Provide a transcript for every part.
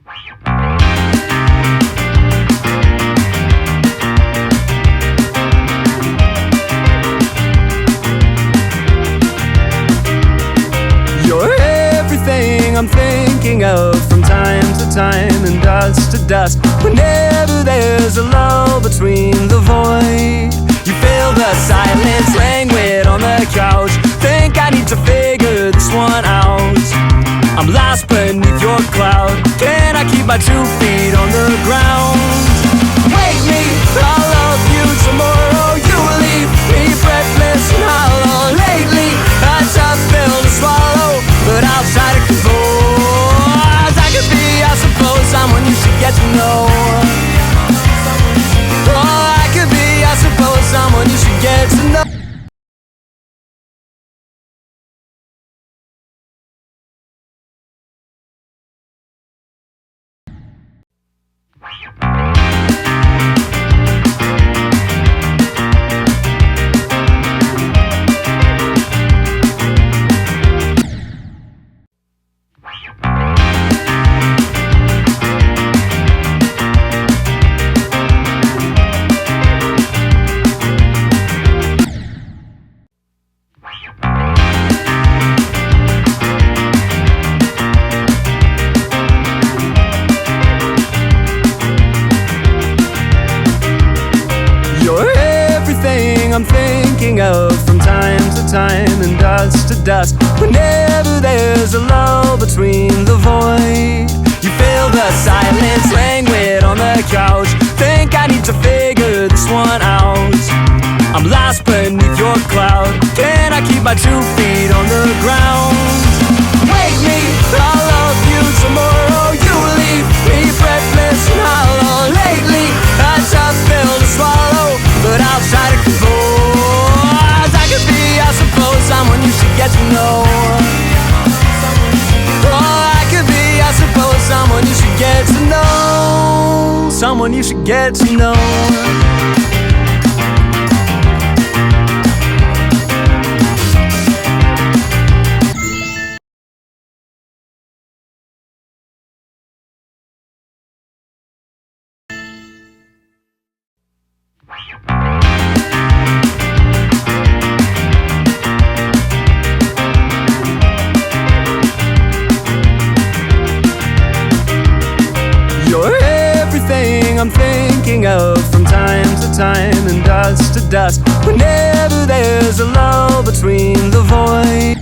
You're everything I'm thinking of from time to time and dust to dust. Whenever there's a lull between the void, you feel the silence languid on the couch. Think I need to figure this one out. I'm lost beneath your cloud. Can I keep my 2 feet on the ground? Wake me, I'll love you tomorrow. You will leave me breathless and hollow. Lately, a tough pill to swallow, but I'll try to compose. I could be, I suppose, someone you should get to know. Oh, I could be, I suppose, someone you should get to know. You're everything I'm thinking of from time to time and dust to dust. Whenever there's a lull between the void, you feel the silence languid on the couch. Think I need to figure this one out. I'm lost beneath your cloud. Can I keep my 2 feet on the ground? Wake me, I'll love you tomorrow. You will leave me breathless and hollow. Lately, a tough pill to swallow, but I'll try to compose. I could be, I suppose, someone you should get to know. Oh, I could be, I suppose, someone you should get to know. Someone you should get to know. You're everything I'm thinking of from time to time and dust to dust. Whenever there's a lull between the void,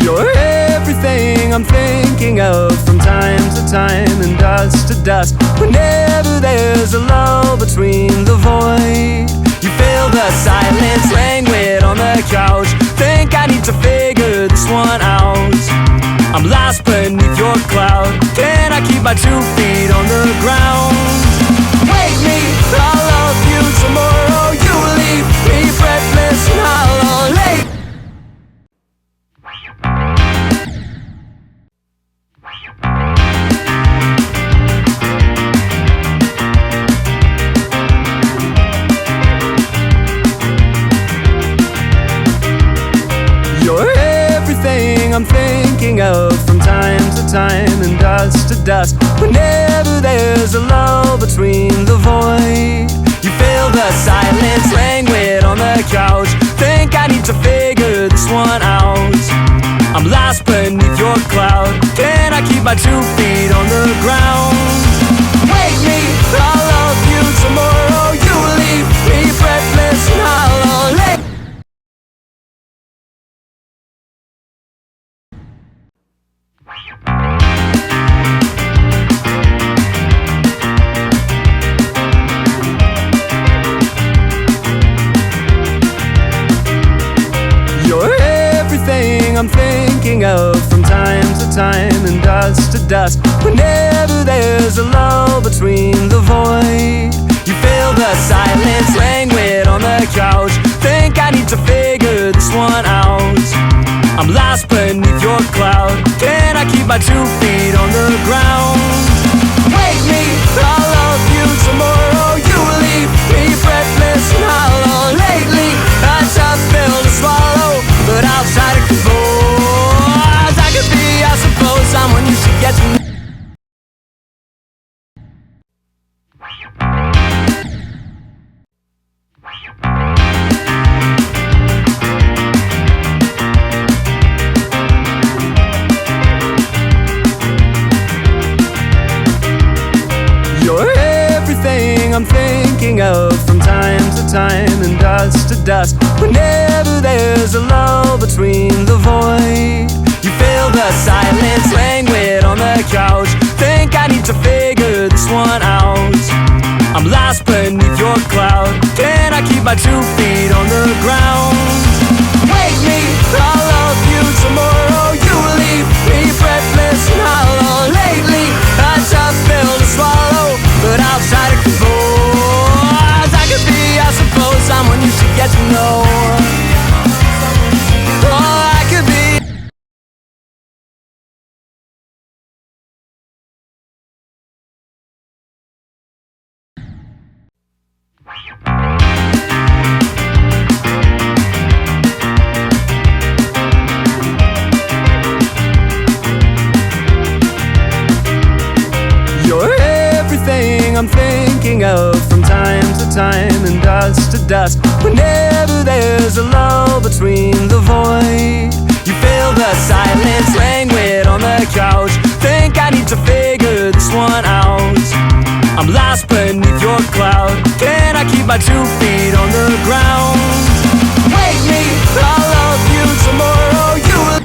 you're everything I'm thinking of from time to time and dust to dust. Whenever there's a lull between the void, you feel the silence languid on the couch. Think I need to figure this one out. I'm lost beneath your cloud. Can I keep my 2 feet on the ground? Wake me, I'll love you tomorrow. You will leave me breathless and hollow. Late. You're everything I'm thinking of from time to time and dust to dust. Whenever there's a lull between the void, you feel the silence languid on the couch. Think I need to figure this one out. I'm lost beneath your cloud. Can I keep my 2 feet on the ground? Wake me, I'll love you tomorrow. You will leave me breathless and hollow. Late. You're everything I'm thinking of from time to time and dust to dust. Whenever there's a lull between the void, you feel the silence languid on the couch. Think I need to figure this one out. I'm lost beneath your cloud. Can I keep my my 2 feet on the ground. Wake me, I'll love you tomorrow. You leave me breathless and hollow. Lately, a tough pill to swallow, but I'll try to compose. I could be, I suppose, someone you should get to know. You're everything I'm thinking of from time to time and dust to dust. Whenever there's a lull between the void, you feel the silence, languid on the couch. Think I need to figure this one out. I'm lost beneath your cloud. Can I keep my 2 feet on the ground? Wake me, I'll love you tomorrow. You leave me breathless and hollow. Lately, a tough pill to swallow, but I'll try to compose. I could be, I suppose, someone you should get to know. Oh, I could be. You're everything I'm thinking of from time to time and dust to dust. Whenever there's a lull between the void, you feel the silence, languid on the couch. Think I need to figure this one out. I'm lost beneath your cloud. Can I keep my 2 feet on the ground? Wake me, I'll love you tomorrow. You will.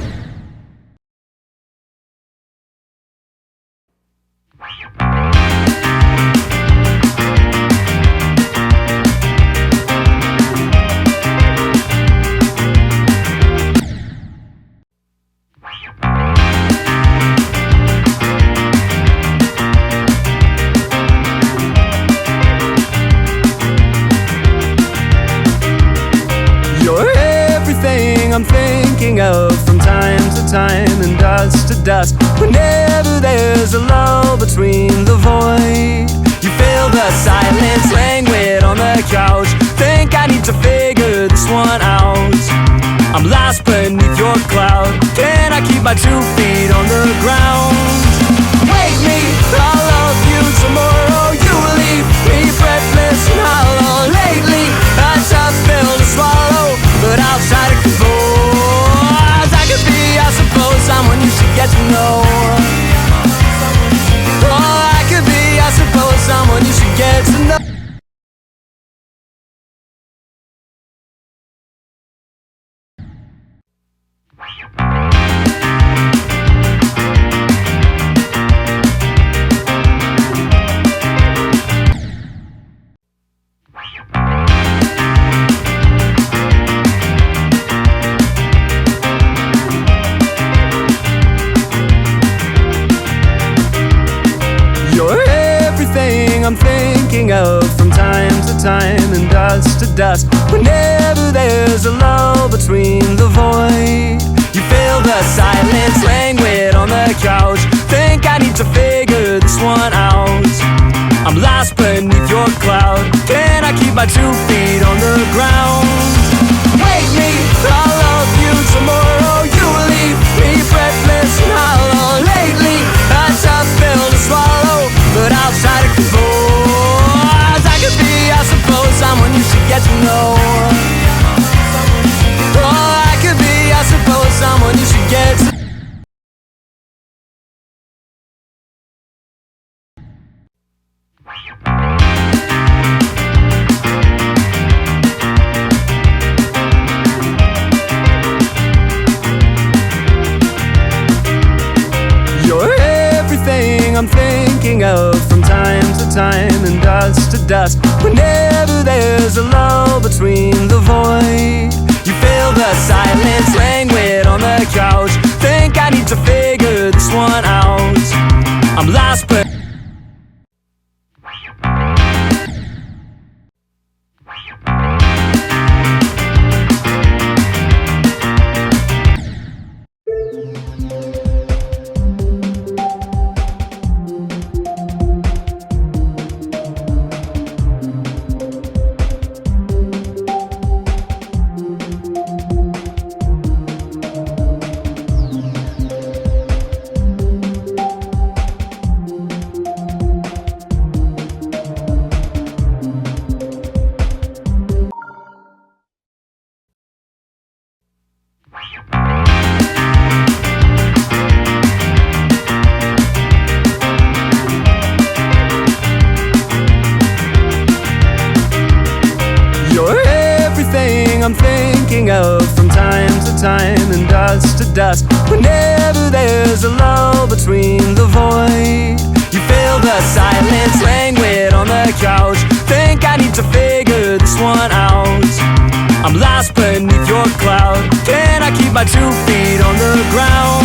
You're everything I'm thinking of from time to time and dust to dust. Whenever there's a lull between the void, you feel the silence, languid on the couch. Think I need to figure this one out. I'm lost beneath your cloud. Can I keep my 2 feet on the ground? Wake me, I'll love you tomorrow. You leave me breathless and hollow. Lately, a tough pill to swallow, but I'll try to compose. I could be, I suppose, someone you should get to know. Oh, I could be, I suppose, someone you should get to know. You're everything I'm thinking of from time to time and dust to dust. Whenever there's a lull between the void, you feel the silence, languid on the couch. Think I need to figure this one out. I'm lost beneath your cloud. Can I keep my 2 feet on the ground? Wake me, I'll love you tomorrow. You leave me breathless and hollow. Lately, a tough pill to swallow, but I'll try to compose. I could be, I suppose, someone you should get to know. Oh, I could be, I suppose, someone you should get to know. You're everything I'm thinking of from time to time and dust to dust. Whenever there's a lull between the void, you feel the silence, languid on the couch. Think I need to figure this one out. I'm lost but dust. Whenever there's a lull between the void, you feel the silence languid on the couch. Think I need to figure this one out. I'm lost beneath your cloud. Can I keep my 2 feet on the ground?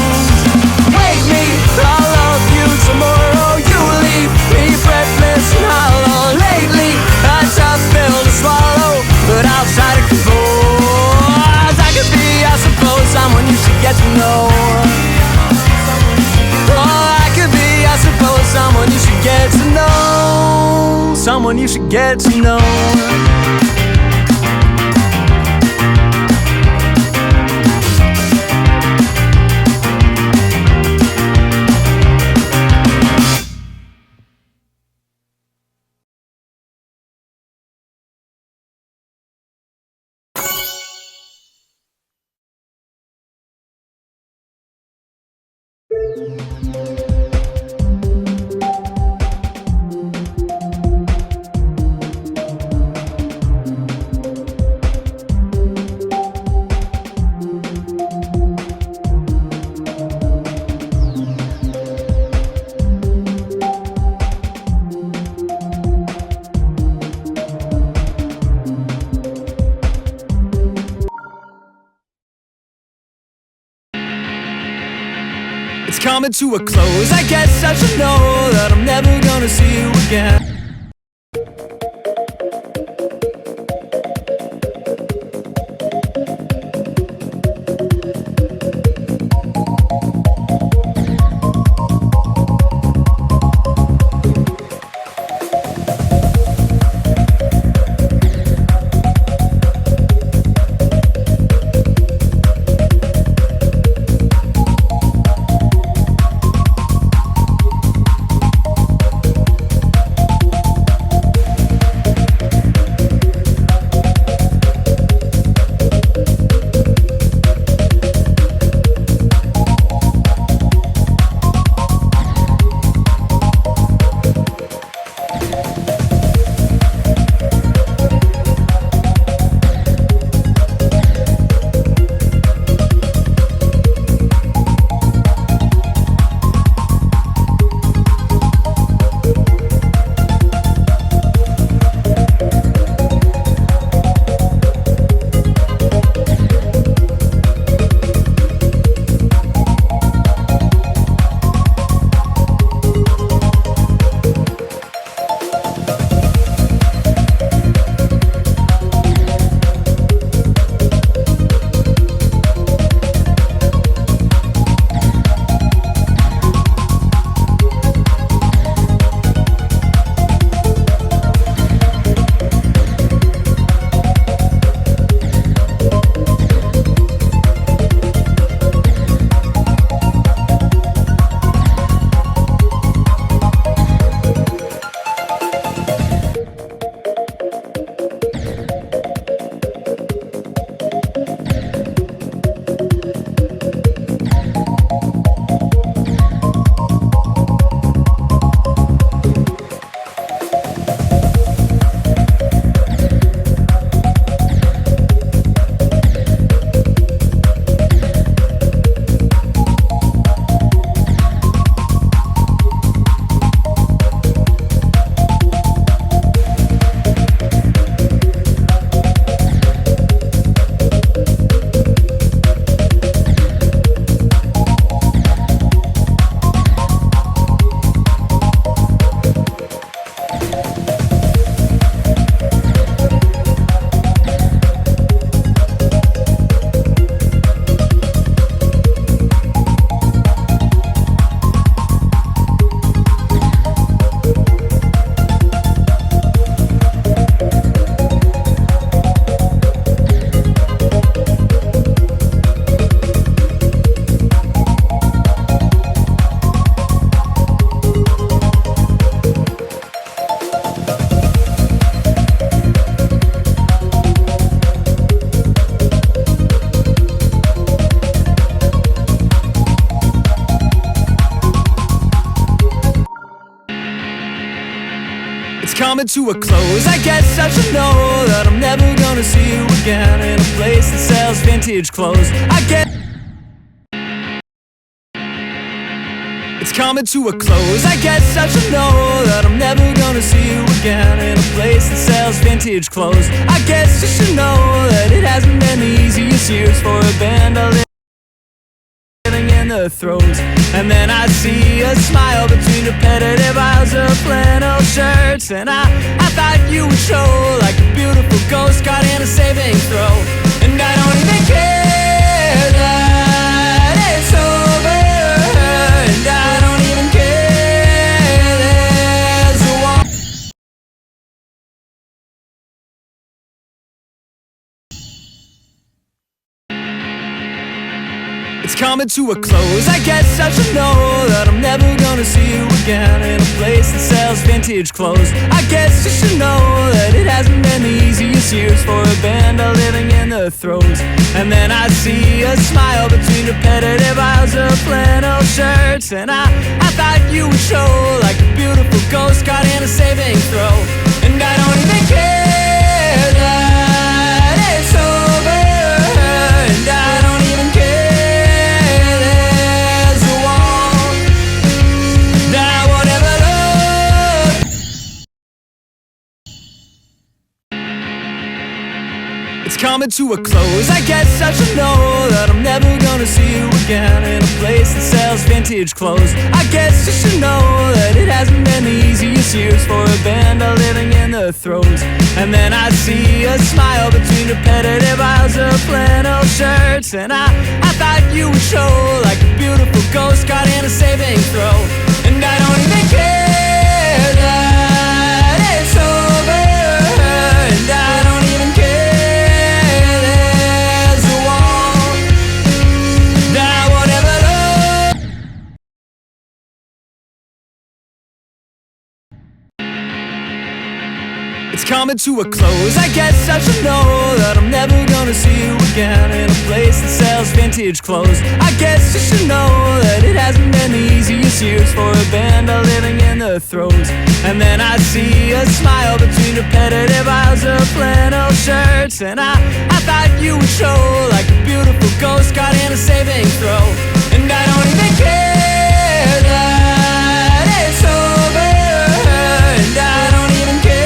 Wake me, I'll love you tomorrow. You leave me breathless and hollow. Lately, a tough pill to swallow, but I'll try to compose. I could be, I suppose, someone you should get to know. Oh, I could be, I suppose, someone you should get to know. Someone you should get to know. It's coming to a close. I guess I should know that I'm never gonna see you again. coming to a close. I guess I should know that I'm never gonna see you again in a place that sells vintage clothes. I guess It's coming to a close. I guess I should know that I'm never gonna see you again in a place that sells vintage clothes. I guess you should know that it hasn't been the easiest years for a band of living in the throes. And then I see a smile between repetitive aisles of flannel shirts, and I thought you would show like a beautiful ghost caught in a saving throw. And I don't even care that it's over, and I don't even care there's a wall. It's coming to a close. I guess I should know that I'm never gonna see you again in a place that sells vintage clothes. I guess you should know that it hasn't been the easiest years for a band of living in the throes. And then I see a smile between repetitive aisles of flannel shirts, and I thought you would show like a beautiful ghost caught in a saving throw. And I don't even care that it's over, and I don't even care. It's coming to a close. I guess I should know that I'm never gonna see you again in a place that sells vintage clothes. I guess you should know that it hasn't been the easiest years for a band of living in the throes. And then I see a smile between repetitive aisles of flannel shirts, and I thought you would show like a beautiful ghost caught in a saving throw. And I don't even care that it's over, and I don't even care. It's coming to a close. I guess I should know that I'm never gonna see you again in a place that sells vintage clothes. I guess you should know that it hasn't been the easiest years for a band of living in the throes. And then I see a smile between repetitive aisles of flannel shirts, and I thought you would show like a beautiful ghost caught in a saving throw. And I don't even care that it's over, and I don't even care.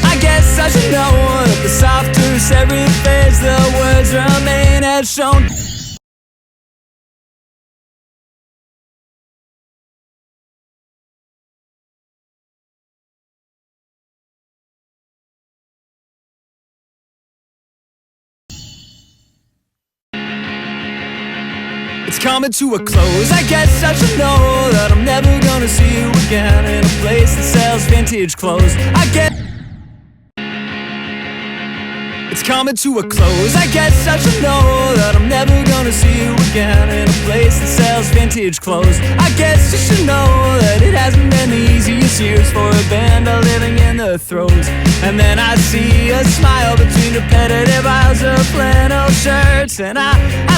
I guess I should know that the softer serif fades, the words remain as shown. It's coming to a close. I guess I should know that I'm never gonna see you again in a place that sells vintage clothes. I guess it's coming to a close. I guess I should know that I'm never gonna see you again in a place that sells vintage clothes. I guess you should know that it hasn't been the easiest years for a band of living in the throes. And then I see a smile between repetitive aisles of flannel shirts, and I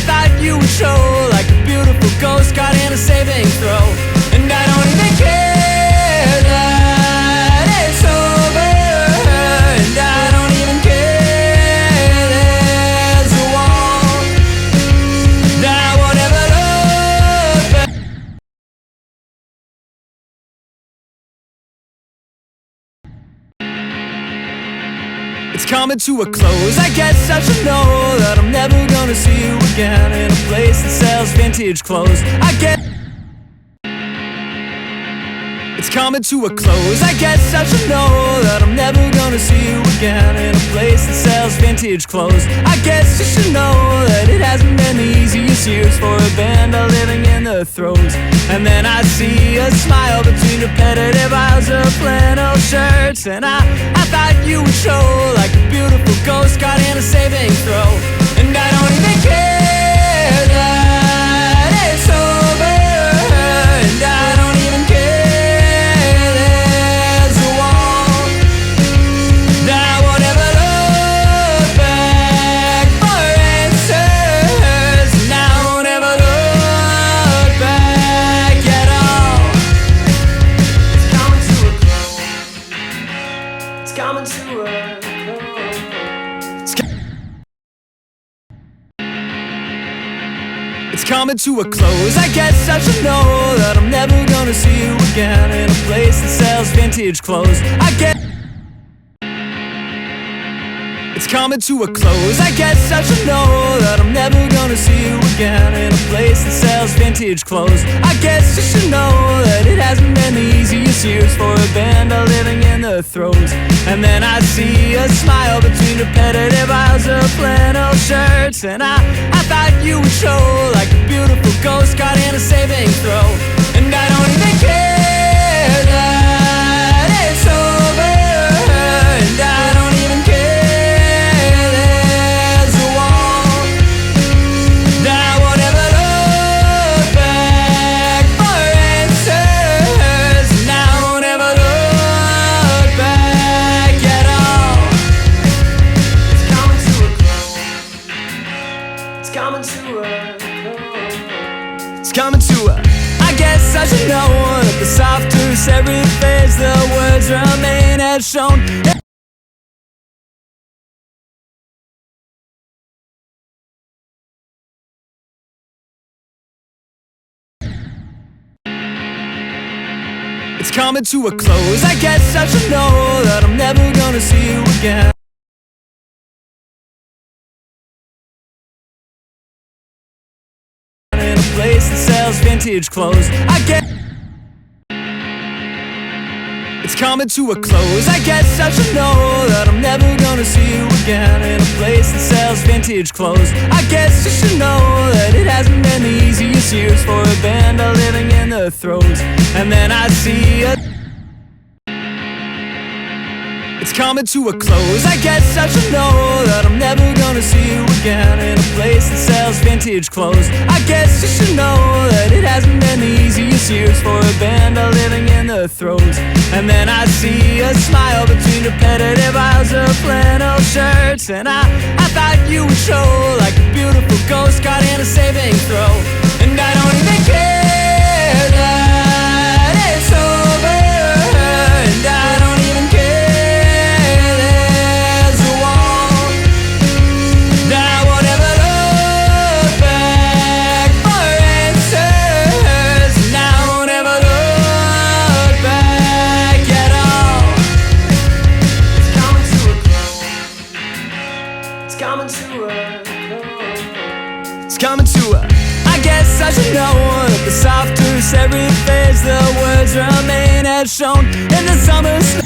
thought you would show like a beautiful ghost caught in a saving throw. And I don't even care that it's over, and I don't even care. It's coming to a close. I guess I should know that I'm never gonna see you again in a place that sells vintage clothes. I guess it's coming to a close. I guess I should know that I'm never gonna see you again in a place that sells vintage clothes. I guess you should know that it hasn't been the easiest years for a band of living in the throes. And then I see a smile between repetitive aisles of flannel shirts, and I thought you would show like a beautiful ghost caught in a saving throw. And I don't even care that it's over, and I don't even care there's a wall that won't ever look back. It's coming to a close. I guess I should know that I'm never gonna see you again in a place that sells vintage clothes. It's coming to a close. I guess I should know that I'm never gonna see you again in a place that sells vintage clothes. I guess you should know that it hasn't been the easiest years for a band living in the throes. And then I see a smile between repetitive aisles of flannel shirts, and I thought you would show like a beautiful ghost caught in a saving throw. And I don't even care that it's over, and I don't even care there's a wall. I won't ever look back for answers, and I won't ever look back at all. It's coming to a close. It's coming to a close. It's coming to a. I guess I should know that the softer serif phase, the words remain as shown. It's coming to a close. I guess I should know that I'm never gonna see you again in a place that sells vintage clothes. It's coming to a close. I guess I should know that I'm never gonna see you again in a place that sells vintage clothes. I guess you should know that it hasn't been the easiest years for a band living in the throes. And then I see a. It's coming to a close. I guess I should know that I'm never gonna see you again in a place that sells vintage clothes. I guess you should know that it hasn't been the easiest years for a band living in the throes. And then I see a smile between repetitive aisles of flannel shirts, and I thought you would show like a beautiful ghost caught in a saving throw. And I don't even care that it's over, and I don't even care there's a wall. I won't ever look back for answers, and I won't ever look back at all. It's coming to a close. It's coming to a close. It's coming to a. I guess I should know that the softer serif phase, the words remain as shown in the summer snow.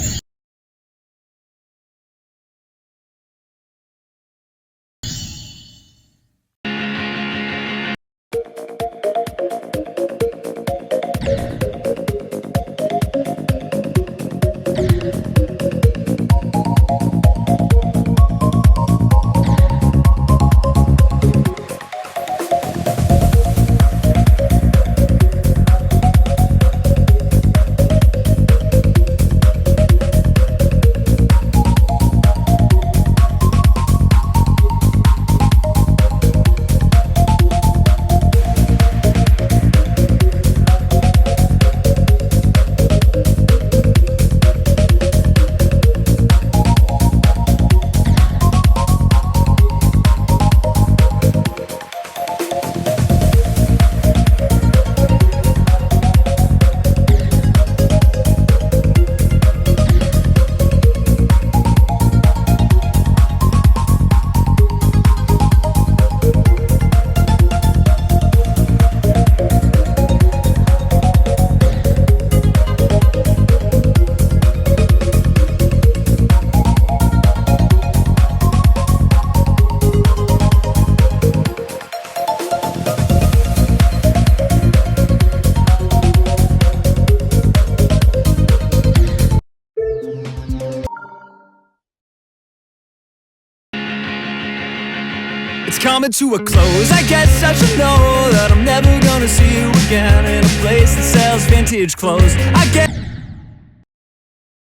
It's coming to a close. I guess I should know that I'm never gonna see you again in a place that sells vintage clothes. I guess